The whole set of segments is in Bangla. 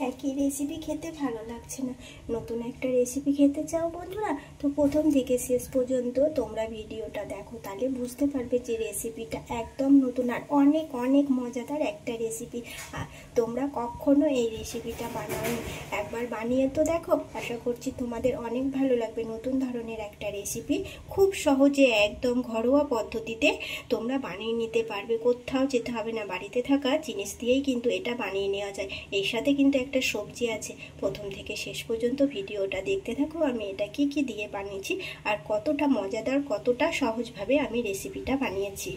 একই রেসিপি খেতে ভালো লাগছে না, নতুন একটা রেসিপি খেতে চাও বন্ধুরা? তো প্রথম থেকে শেষ পর্যন্ত তোমরা ভিডিওটা দেখো, তাহলে বুঝতে পারবে যে রেসিপিটা একদম নতুন আর অনেক অনেক মজাদার একটা রেসিপি। তোমরা কখনো এই রেসিপিটা বানাওনি, একবার বানিয়ে তো দেখো, আশা করছি তোমাদের অনেক ভালো লাগবে। নতুন ধরনের একটা রেসিপি, খুব সহজে একদম ঘরোয়া পদ্ধতিতে তোমরা বানিয়ে নিতে পারবে। কোথাও যেতে হবে না, বাড়িতে থাকা জিনিস দিয়েই কিন্তু এটা বানিয়ে নেওয়া যায়। এর সাথে কিন্তু একটা সবজি আছে। প্রথম থেকে শেষ পর্যন্ত ভিডিওটা দেখতে থাকো, আমি এটা কি কি দিয়ে বানিয়েছি আর কতটা মজাদার, কতটা সহজভাবে আমি রেসিপিটা বানিয়েছি।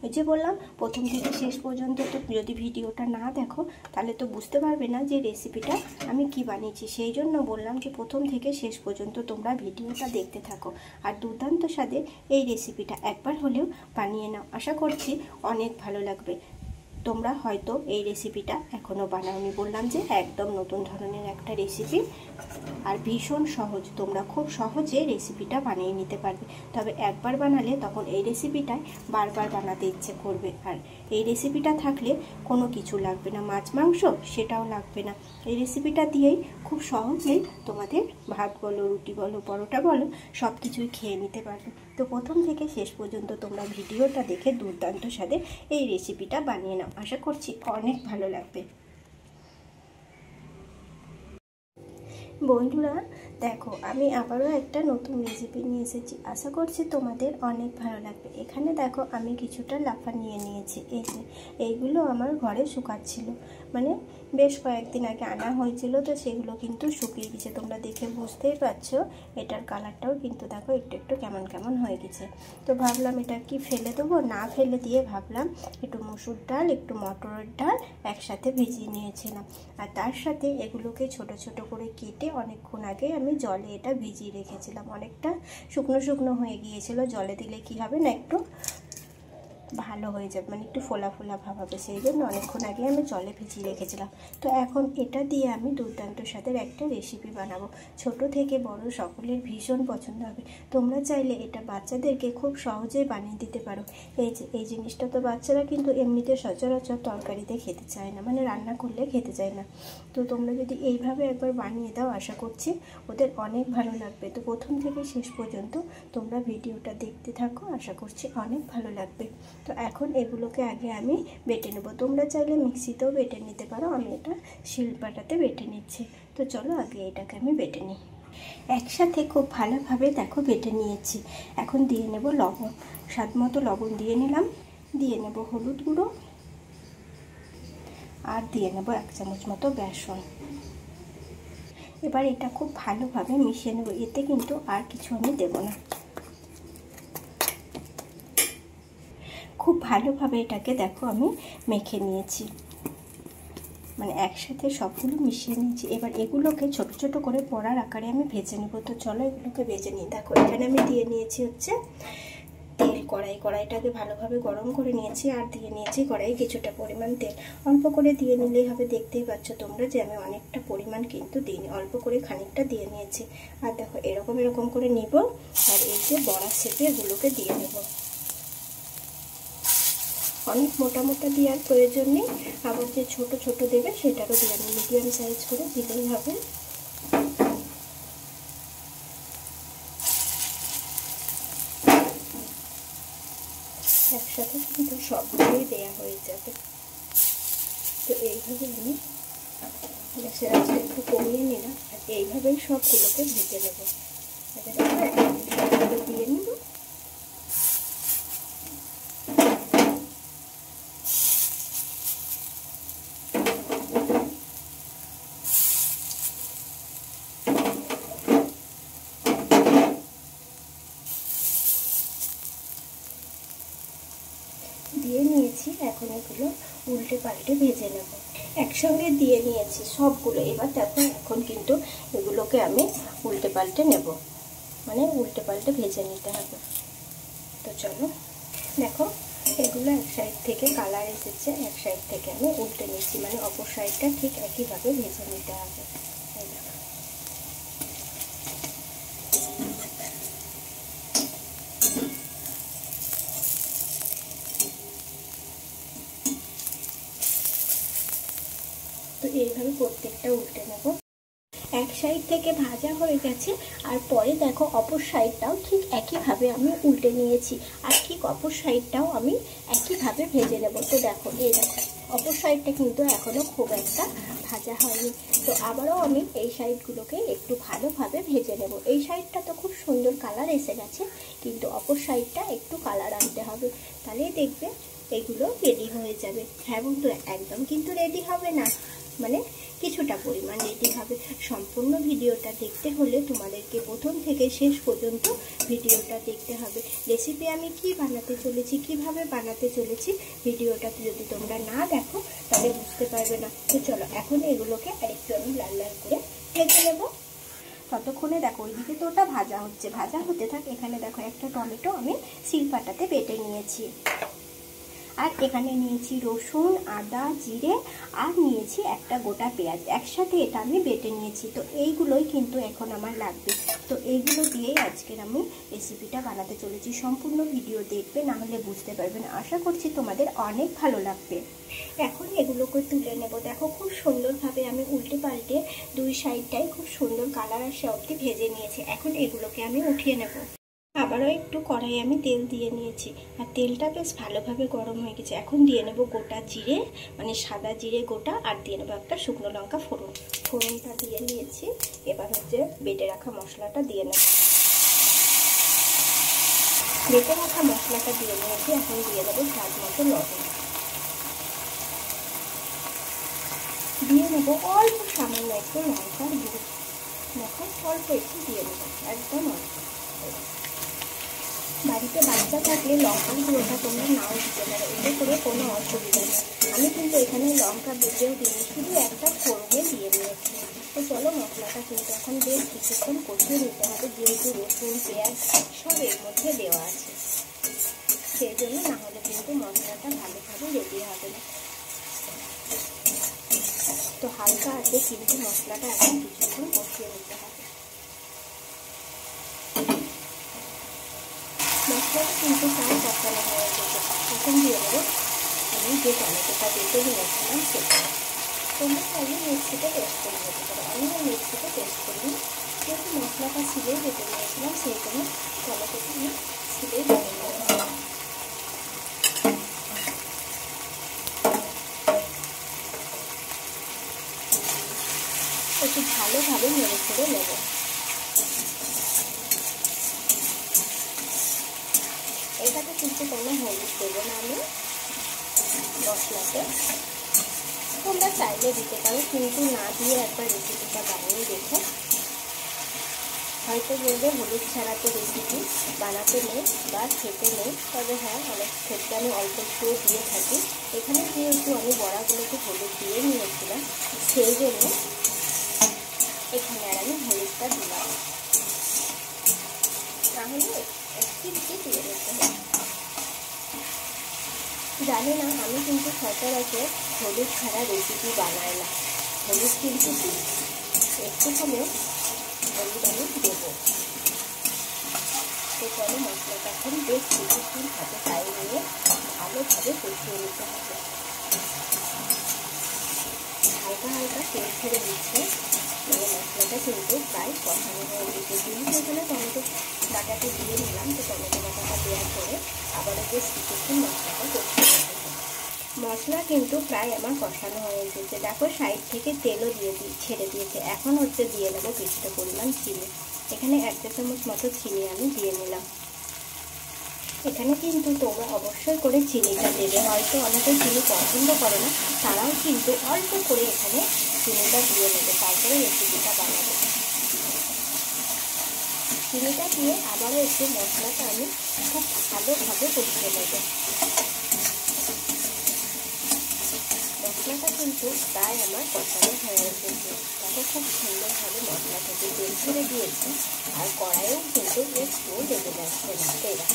ওই যে বললাম, প্রথম থেকে শেষ পর্যন্ত তো যদি ভিডিওটা না দেখো তাহলে তো বুঝতে পারবে না যে রেসিপিটা আমি কি বানিয়েছি। সেই জন্য বললাম যে প্রথম থেকে শেষ পর্যন্ত তোমরা ভিডিওটা দেখতে থাকো। আর দুর্দান্ত স্বাদে এই রেসিপিটা একবার হলেও বানিয়ে নাও, আশা করছি অনেক ভালো লাগবে। তোমরা হয়তো এই রেসিপিটা এখনও বানাওনি, বললাম যে একদম নতুন ধরনের একটা রেসিপি আর ভীষণ সহজ। তোমরা খুব সহজে রেসিপিটা বানিয়ে নিতে পারবে। তবে একবার বানালে তখন এই রেসিপিটাই বারবার বানাতে ইচ্ছে করবে। আর এই রেসিপিটা থাকলে কোনো কিছু লাগবে না, মাছ মাংস সেটাও লাগবে না। এই রেসিপিটা দিয়েই খুব সহজেই তোমাদের ভাত বলো, রুটি বলো, পরোটা বলো, সব কিছুই খেয়ে নিতে পারবে। তো প্রথম থেকে শেষ পর্যন্ত তোমরা ভিডিওটা দেখে দুর্দান্ত স্বাদে এই রেসিপিটা বানিয়ে নাও, আশা করছি অনেক ভালো লাগবে। বন্ধুরা দেখো, আমি আবারও একটা নতুন রেসিপি নিয়ে এসেছি, আশা করছি তোমাদের অনেক ভালো লাগবে। এখানে দেখো আমি কিছুটা লাফা নিয়ে নিয়েছি। এই যে এইগুলো আমার ঘরে শুকাচ্ছিল, মানে বেশ কয়েকদিন আগে আনা হয়েছিল, তো সেগুলো কিন্তু শুকিয়ে গেছে। তোমরা দেখে বুঝতেই পারছো এটার কালারটাও কিন্তু দেখো একটু একটু কেমন কেমন হয়ে গেছে। তো ভাবলাম এটা কি ফেলে দেবো, না ফেলে দিয়ে ভাবলাম একটু মসুর ডাল, একটু মটরের ডাল একসাথে ভিজিয়ে নিয়েছিলাম। আর তার সাথে এগুলোকে ছোট ছোট করে কেটে অনেকক্ষণ আগে আমি জলে এটা ভিজিয়ে রেখেছিলাম। অনেকটা শুকনো শুকনো হয়ে গিয়েছিল, জলে দিলে কি হবে না, একটু ভালো হয়ে যাবে, মানে একটু ফোলা ফোলা ভাব হবে। সেই জন্য অনেকক্ষণ আগে আমি জলে ভিজিয়ে রেখেছিলাম। তো এখন এটা দিয়ে আমি দুর্দান্ত স্বাদের একটা রেসিপি বানাবো। ছোট থেকে বড় সকলের ভীষণ পছন্দ হবে। তোমরা চাইলে এটা বাচ্চাদেরকে খুব সহজেই বানিয়ে দিতে পারো। এই জিনিসটা তো বাচ্চারা কিন্তু এমনিতে সচরাচর তরকারিতে খেতে চায় না, মানে রান্না করলে খেতে চায় না। তো তোমরা যদি এইভাবে একবার বানিয়ে দাও, আশা করছি ওদের অনেক ভালো লাগবে। তো প্রথম থেকে শেষ পর্যন্ত তোমরা ভিডিওটা দেখতে থাকো, আশা করছি অনেক ভালো লাগবে। তো এখন এগুলোকে আগে আমি বেটে নেব। তোমরা চাইলে মিক্সিতেও বেটে নিতে পারো, আমি এটা শিলপাটাতে বেটে নিচ্ছি। তো চলো আগে এটাকে আমি বেটে নিই। একসাথে খুব ভালোভাবে দেখো বেটে নিয়েছি। এখন দিয়ে নেব লবণ, স্বাদ মতো লবণ দিয়ে নিলাম। দিয়ে নেব হলুদ গুঁড়ো, আর দিয়ে নেব 1 চামচ মতো বেসন। এবার এটা খুব ভালোভাবে মিশিয়ে নেব, এতে কিন্তু আর কিছু আমি দেব না। খুব ভালোভাবে এটাকে দেখো আমি মেখে নিয়েছি, মানে একসাথে সবগুলো মিশিয়ে নিয়েছি। এবার এগুলোকে ছোট ছোট করে বড়ার আকারে আমি ভেজে নেব। তো চলো এগুলোকে ভেজে নিই। দেখো এখানে আমি দিয়ে নিয়েছি হচ্ছে তেল। কড়াইটাকে ভালোভাবে গরম করে নিয়েছি, আর দিয়ে নিয়েছি কড়াই কিছুটা পরিমাণ তেল। অল্প করে দিয়ে নিলেই হবে, দেখতেই পাচ্ছ তোমরা যে আমি অনেকটা পরিমাণ কিন্তু দিইনি, অল্প করে খানিকটা দিয়ে নিয়েছি। আর দেখো এরকম এরকম করে নিব, আর এই যে বড়া শেপে এগুলোকে দিয়ে নেব। অনেক মোটা মোটা দেওয়ার প্রয়োজন নেই, আবার যে ছোট ছোট দেবে সেটারও দিয়ে আমি মিডিয়াম সাইজ করে দিলেই হবে। একসাথে কিন্তু সবগুলোই দেওয়া হয়ে যাবে। তো এইভাবে আমি গ্যাসের আঁচটা একটু কমিয়ে নিলাম, আর এইভাবেই সবগুলোকে ভেজে নেব। দিয়ে নেব। দিয়ে নিয়েছি, এখন এগুলো উল্টে পাল্টে ভেজে নেব। একসঙ্গে দিয়ে নিয়েছি সবগুলো। এবার দেখো এখন কিন্তু এগুলোকে আমি উল্টে পাল্টে নেব, মানে উল্টে পাল্টে ভেজে নিতে হবে। তো চলো দেখো এগুলো এক সাইড থেকে কালার এসেছে, এক সাইড থেকে আমি উল্টে নিচ্ছি, মানে অপর সাইডটা ঠিক একইভাবে ভেজে নিতে হবে। তো এইভাবে আমি প্রত্যেকটা উল্টে নেব। এক সাইড থেকে ভাজা হয়ে গেছে, আর পরে দেখো অপর সাইডটাও ঠিক একইভাবে আমি উল্টে নিয়েছি, আর ঠিক অপর সাইডটাও আমি একইভাবে ভেজে নেব। তো দেখো এই দেখো অপর সাইডটা কিন্তু এখনো খুব একটা ভাজা হয়নি। তো আবারও আমি এই সাইডগুলোকে একটু ভালোভাবে ভেজে নেব। এই সাইডটা তো খুব সুন্দর কালার এসে গেছে, কিন্তু অপর সাইডটা একটু কালার আনতে হবে, তাহলেই দেখবে এগুলো রেডি হয়ে যাবে। হ্যাঁ বন্ধুরা, একদম কিন্তু রেডি হবে না, মানে কিছুটা পরিমাণ রেডি হবে। সম্পূর্ণ ভিডিওটা দেখতে হলে তোমাদেরকে প্রথম থেকে শেষ পর্যন্ত ভিডিওটা দেখতে হবে। রেসিপি আমি কি বানাতে চলেছি, কিভাবে বানাতে চলেছি, ভিডিওটা যদি তোমরা না দেখো তাহলে বুঝতে পারবে না। তো চলো এখন এগুলোকে আরেকটু আমি লাল লাল করে ভেজে নেব। ততক্ষণে দেখো ওইদিকে তো ওটা ভাজা হচ্ছে, ভাজা হতে থাক। এখানে দেখো একটা টমেটো আমি শিলপাটাতে বেটে নিয়েছি, আর এখানে নিয়েছি রসুন, আদা, জিরে, আর নিয়েছি একটা গোটা পেঁয়াজ। একসাথে এটা আমি বেটে নিয়েছি। তো এইগুলোই কিন্তু এখন আমার লাগবে। তো এইগুলো দিয়েই আজকের আমি রেসিপিটা বানাতে চলেছি। সম্পূর্ণ ভিডিও দেখবে, না হলে বুঝতে পারবে না। আশা করছি তোমাদের অনেক ভালো লাগবে। এখন এগুলোকে তুলে নেব। দেখো খুব সুন্দরভাবে আমি উল্টে পাল্টে দুই সাইডটাই খুব সুন্দর কালার আসে অবধি ভেজে নিয়েছি। এখন এগুলোকে আমি উঠিয়ে নেব। আবারও একটু কড়াই আমি তেল দিয়ে নিয়েছি, আর তেলটা বেশ ভালোভাবে গরম হয়ে গেছে। এখন দিয়ে নেব গোটা জিরে, মানে সাদা জিরে গোটা, আর দিয়ে নেবো একটা শুকনো লঙ্কা ফোড়ন। ফোড়নটা দিয়ে নিয়েছি। এবার হচ্ছে বেটে রাখা মশলাটা দিয়ে নেব। বেটে রাখা মশলাটা দিয়ে নিয়েছি। এখন দিয়ে দেবো স্বাদ মতো লবণ, দিয়ে নেব অল্প সামান্য একটু লঙ্কার গুঁড়ো। দেখো অল্প একটু দিয়ে নেব, একদম অল্প। বাড়িতে বাচ্চা থাকলে লঙ্কার গুঁড়োটা তোমরা নাও দিতে পারো, এতে করে কোনো অসুবিধা নেই। আমি কিন্তু এখানে লঙ্কা বেটেও দিই, শুধু একটা ফোড়নে দিয়ে নিয়েছি। তো চলো মশলাটা কিন্তু এখন বেশ কিছুক্ষণ কষিয়ে নিতে হবে, যেহেতু রসুন পেঁয়াজ সব এর মধ্যে দেওয়া আছে, সেই জন্য না হলে কিন্তু মশলাটা ভালোভাবে রেডি হবে না। তো হালকা আছে কিন্তু মশলাটা এখন কিছুক্ষণ কষিয়ে নিতে হবে। মশলাটা কিন্তু প্রায় কষানো হয়ে গেছে। এখন দিয়ে দেবো আমি যে টমেটোটা বেটে নিয়েছিলাম সেটা। তোমরা চাইলে মিক্সিতে পেস্ট করে নিতে পারো, আমি মিক্সিতে পেস্ট করিনি, যেহেতু মশলাটা ছিলেই বেটে নিয়েছিলাম সেই জন্য টমেটোটা আমি ছিলেই বেটে নিয়েছিলাম। একটু ভালোভাবে নেড়ে ছেড়ে নেব। এটাতে কিন্তু কোনো হলুদ দেবো না আমি মশলাতে, তোমরা চাইলে দিতে পারো, কিন্তু না দিয়ে একবার রেসিপিটা বানিয়ে দেখো। হয়তো বলবে হলুদ ছাড়া তো রেসিপি বানাতে নেই বা খেতে নেই, তবে হ্যাঁ অনেক ক্ষেত্রে আমি অল্প একটু দিয়ে থাকি। এখানে যেহেতু আমি বড়াগুলোকে হলুদ দিয়ে নিয়েছিলাম, সেই জন্য এখানে আর আমি হলুদটা দিলাম, তাহলে একটু দিয়ে দিতে হবে। জানি না, আমি কিন্তু সচরাচর হলুদ ছাড়া রেসিপি বানাই না, হলুদ কিন্তু একটু হলেও হলুদ আমি দেবো। তো চলো মশলাটা এখন বেশ কিছুক্ষণ হাতে পায়ে নিয়ে ভালোভাবে কষিয়ে নিতে হবে। হালকা হালকা তেল ছেড়ে দিচ্ছে, মানে মশলাটা কিন্তু প্রায় কষানো হয়ে গেছে। যেহেতু এখানে টমেটো বাটাটা দিয়ে নিলাম, তো টমেটো বাটাটা দেওয়ার পরে আবারও বেশ কিছুক্ষণ মশলাটা কষিয়ে নিতে হবে। মশলা কিন্তু প্রায় আমার কষানো হয়ে গেছে। দেখো সাইড থেকে তেলও ছেড়ে দিয়েছে। এখন হচ্ছে দিয়ে নেবো কিছুটা পরিমাণ চিনি। এখানে 1 চা চামচ মতো চিনি আমি দিয়ে নিলাম। এখানে কিন্তু তোমরা অবশ্যই করে চিনিটা দেবে, হয়তো অনেকে চিনি পছন্দ করে না, তারাও কিন্তু অল্প করে এখানে চিনিটা দিয়ে নেবে, তারপরে রেসিপিটা বানাবে। চিনিটা দিয়ে আবারও একটু মশলাটা আমি খুব ভালোভাবে কষিয়ে নেব। মশলাটা কিন্তু প্রায় আমার কষানো হয়ে এসেছে। দেখো খুব সুন্দরভাবে মশলা থেকে তেল ছেড়ে দিয়েছে, আর কড়াইও কিন্তু একটু লেগে যাচ্ছে না।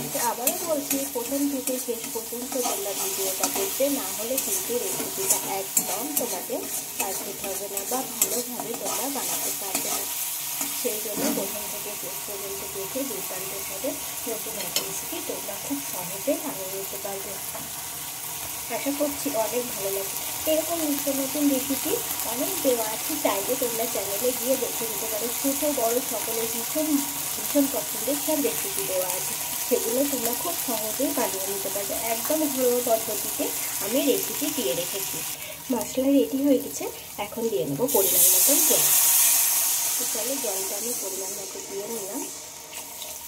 এরা আবারও বলছি, প্রথম থেকে শেষ পর্যন্ত তোমরা ভিডিওটা দেখবে, না হলে কিন্তু রেসিপিটা একদম তোমাদের পারফেক্ট হবে না বা ভালোভাবে তোমরা বানাতে পারবে না। সেই জন্য প্রথম থেকে শেষ পর্যন্ত দেখে দুর্দান্তভাবে নতুন একটা রেসিপি তোমরা খুব সহজে বানিয়ে নিতে পারবে। আশা করছি অনেক ভালো লাগবে। এরকম নিত্য নতুন রেসিপি অনেক দেওয়া আছে, চাইলে তোমরা চ্যানেলে গিয়ে দেখে নিতে পারো। ছোটো বড়ো সকলের ভীষণ ভীষণ পছন্দের সব রেসিপি দেওয়া আছে, সেগুলো তোমরা খুব সহজেই বানিয়ে নিতে পারবে। একদম ঘরোয়া পদ্ধতিতে আমি রেসিপি দিয়ে রেখেছি। মশলা রেডি হয়ে গেছে, এখন দিয়ে নেবো পরিমাণ মতন জল। তো চলো জলটা আমি পরিমাণ মতো দিয়ে নিলাম।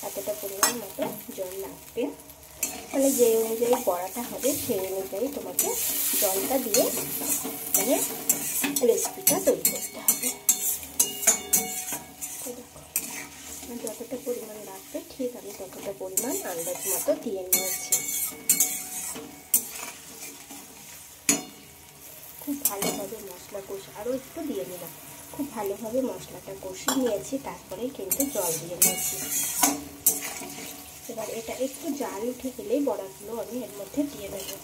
এতটা পরিমাণ মতো জল লাগবে, মানে যে অনুযায়ী বড়াটা হবে সেই অনুযায়ী তোমাকে জলটা দিয়ে মানে রেসিপিটা তৈরি করতে হবে। তো দেখো যতটা পরিমাণ লাগবে ঠিক আমি ততটা পরিমাণ আন্দাজ মতো দিয়ে নিয়েছি। খুব ভালোভাবে মশলা কষে আরও একটু দিয়ে নিলাম। খুব ভালোভাবে মশলাটা কষিয়ে নিয়েছি, তারপরে কিন্তু জল দিয়ে নিয়েছি। এবার এটা একটু জাল উঠে গেলেই বড়াগুলো আমি এর মধ্যে দিয়ে দেবো।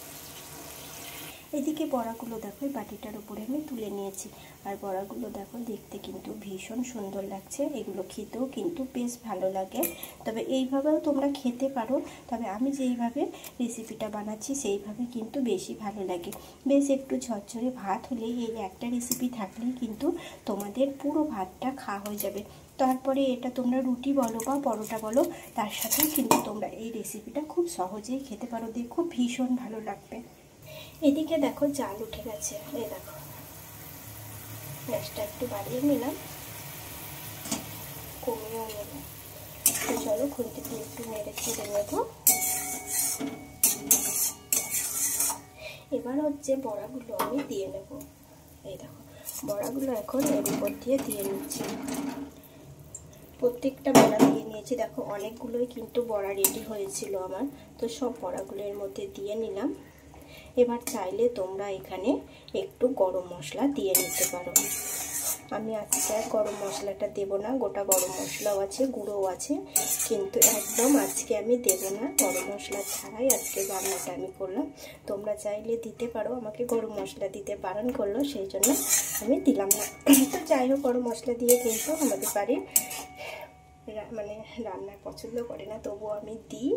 এদিকে বড়াগুলো দেখো বাটিটার উপরে আমি তুলে নিয়েছি, আর বড়াগুলো দেখো দেখতে কিন্তু ভীষণ সুন্দর লাগছে। এগুলো খেতেও কিন্তু বেশ ভালো লাগে, তবে এইভাবেও তোমরা খেতে পারো, তবে আমি যেইভাবে রেসিপিটা বানাচ্ছি সেইভাবে কিন্তু বেশি ভালো লাগে। বেশ একটু ঝরঝরে ভাত হলে এই একটা রেসিপি থাকলেই কিন্তু তোমাদের পুরো ভাতটা খাওয়া হয়ে যাবে। তারপরে এটা তোমরা রুটি বলো বা পরোটা বলো, তার সাথেও কিন্তু তোমরা এই রেসিপিটা খুব সহজেই খেতে পারো, দেখো ভীষণ ভালো লাগবে। এদিকে দেখো জাল উঠে গেছে, এই দেখো গ্যাসটা একটু বাড়িয়ে নিলাম, কমিয়েও নিলাম। তো চলো খুন্তি দিয়ে একটু নেড়ে ছেড়ে নেব। এবার হচ্ছে বড়াগুলো আমি দিয়ে নেব। এই দেখো বড়াগুলো এখন এর উপর দিয়ে নিচ্ছি। প্রত্যেকটা বড়া দিয়ে নিয়েছি। দেখো অনেকগুলোই কিন্তু বড়া রেডি হয়েছিল আমার, তো সব বড়াগুলো এর মধ্যে দিয়ে নিলাম। এবার চাইলে তোমরা এখানে একটু গরম মশলা দিয়ে নিতে পারো। আমি আজকে আর গরম মশলাটা দেব না, গোটা গরম মশলাও আছে, গুঁড়োও আছে, কিন্তু একদম আজকে আমি দেব না। গরম মশলা ছাড়াই আজকে রান্নাটা আমি করলাম। তোমরা চাইলে দিতে পারো, আমাকে গরম মশলা দিতে বারণ করলো, সেই জন্য আমি দিলাম না। তো যাই হোক, গরম মশলা দিয়ে কিন্তু আমাদের বাড়ির মানে রান্না পছন্দ করে না, তবুও আমি দিই,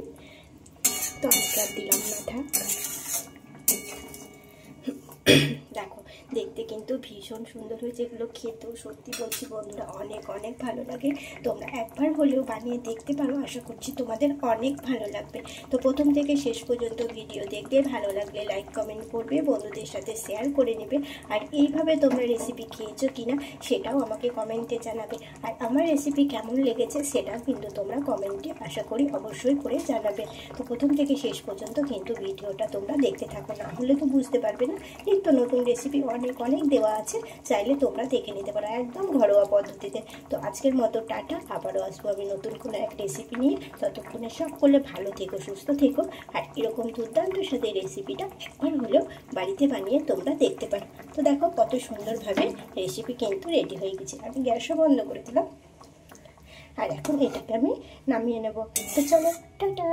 তো আমি আর দিলাম না, থাক। দেখো দেখতে কিন্তু ভীষণ সুন্দর হয়েছে। এগুলো খেতেও সত্যি বলছি বন্ধুরা অনেক অনেক ভালো লাগে। তোমরা একবার হলেও বানিয়ে দেখতে পারো, আশা করছি তোমাদের অনেক ভালো লাগবে। তো প্রথম থেকে শেষ পর্যন্ত ভিডিও দেখবে, ভালো লাগলে লাইক কমেন্ট করবে, বন্ধুদের সাথে শেয়ার করে নেবে। আর এইভাবে তোমরা রেসিপি খেয়েছো কিনা সেটাও আমাকে কমেন্টে জানাবে। আর আমার রেসিপি কেমন লেগেছে সেটাও কিন্তু তোমরা কমেন্টে আশা করি অবশ্যই করে জানাবে। তো প্রথম থেকে শেষ পর্যন্ত কিন্তু ভিডিওটা তোমরা দেখতে থাকো, না হলে তো বুঝতে পারবে না। নিত্য নতুন রেসিপি অনেক অনেক দেওয়া আছে, চাইলে তোমরা দেখে নিতে পারো একদম ঘরোয়া পদ্ধতিতে। তো আজকের মতো টাটা, আবারও আসবো আমি নতুন কোনো এক রেসিপি নিয়ে। ততক্ষণে সকলে ভালো থেকো, সুস্থ থেকো, আর এরকম দুর্দান্ত সাথে রেসিপিটা একবার হলেও বাড়িতে বানিয়ে তোমরা দেখতে পারো। তো দেখো কত সুন্দরভাবে রেসিপি কিন্তু রেডি হয়ে গেছে। আমি গ্যাসও বন্ধ করে দিলাম, আর এখন এটাকে আমি নামিয়ে নেব। তো চলো টাটা।